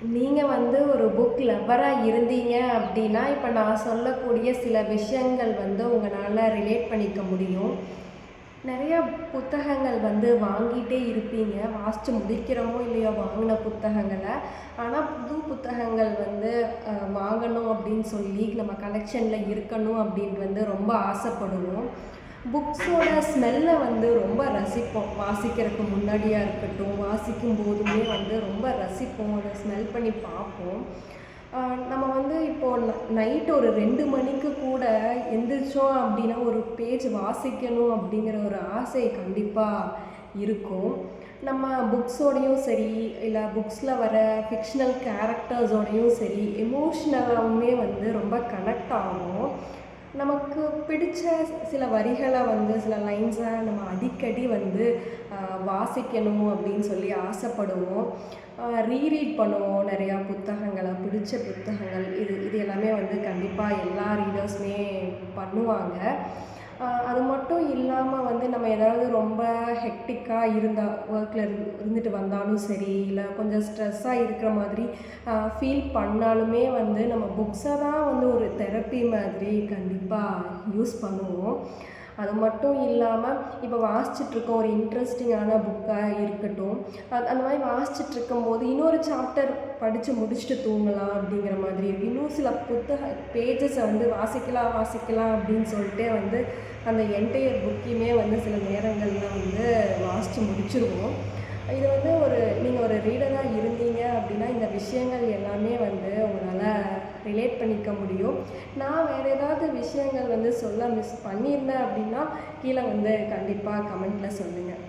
நீங்கள் வந்து ஒரு புக் லவ்வராக இருந்தீங்க அப்படின்னா, இப்போ நான் சொல்லக்கூடிய சில விஷயங்கள் வந்து உங்களால் ரிலேட் பண்ணிக்க முடியும். நிறையா புத்தகங்கள் வந்து வாங்கிட்டே இருப்பீங்க. வாசித்து முடிக்கிறோமோ இல்லையோ வாங்கின புத்தகங்களை. ஆனால் புது புத்தகங்கள் வந்து வாங்கணும் அப்படின்னு சொல்லி நம்ம கலெக்ஷனில் இருக்கணும் அப்படின்னு வந்து ரொம்ப ஆசைப்படுவோம். புக்ஸோட ஸ்மெல்லை வந்து ரொம்ப ரசிப்போம். வாசிக்கிறதுக்கு முன்னாடியாக இருக்கட்டும், வாசிக்கும் போதுமே வந்து ரொம்ப ரசிப்போம். அதை ஸ்மெல் பண்ணி பார்ப்போம். நம்ம வந்து இப்போது நைட்டு ஒரு 2 மணிக்கு கூட எந்திரிச்சோம் அப்படின்னா ஒரு பேஜ் வாசிக்கணும் அப்படிங்கிற ஒரு ஆசை கண்டிப்பாக இருக்கும். நம்ம புக்ஸோடையும் சரி, இல்லை புக்ஸில் வர ஃபிக்ஷனல் கேரக்டர்ஸோடையும் சரி, எமோஷ்னலாகவுமே வந்து ரொம்ப கனெக்ட் ஆகும். நமக்கு பிடிச்ச சில வரிகளை வந்து சில லைன்ஸை நம்ம அடிக்கடி வந்து வாசிக்கணும் அப்படின்னு சொல்லி ஆசைப்படுவோம். ரீரீட் பண்ணுவோம் நிறையா புத்தகங்களை, பிடிச்ச புத்தகங்கள். இது இது எல்லாமே வந்து கண்டிப்பாக எல்லா ரீடர்ஸுமே பண்ணுவாங்க. அது மட்டும் இல்லாமல் வந்து நம்ம ஏதாவது ரொம்ப ஹெக்டிக்காக இருந்தால் ஒர்க்கில் இருந்துட்டு வந்தாலும் சரி, இல்லை கொஞ்சம் ஸ்ட்ரெஸ்ஸாக இருக்கிற மாதிரி ஃபீல் பண்ணாலுமே வந்து நம்ம புக்ஸை தான் வந்து ஒரு தெரப்பி மாதிரி கண்டிப்பாக யூஸ் பண்ணுவோம். அது மட்டும் இல்லாமல் இப்போ வாசிச்சிட்ருக்கோம், ஒரு இன்ட்ரெஸ்டிங்கான புக்காக இருக்கட்டும், அந்த மாதிரி வாசிச்சிட்ருக்கும்போது இன்னொரு சாப்டர் படித்து முடிச்சுட்டு தூங்கலாம் அப்படிங்கிற மாதிரி இருக்குது. இன்னும் சில பேஜஸை வந்து வாசிக்கலாம் அப்படின்னு சொல்லிட்டு வந்து அந்த என்டையர் புக்கையுமே வந்து சில நேரங்களில் வந்து வாசித்து முடிச்சிருவோம். இது வந்து நீங்கள் ஒரு ரீடராக இருந்தீங்க அப்படின்னா இந்த விஷயங்கள் எல்லாமே வந்து உங்களால் ரிலேட் பண்ணிக்க முடியும். நான் வேறு ஏதாவது விஷயங்கள் வந்து சொல்ல மிஸ் பண்ணியிருந்தேன் அப்படின்னா கீழே வந்து கண்டிப்பாக கமெண்ட்டில் சொல்லுங்கள்.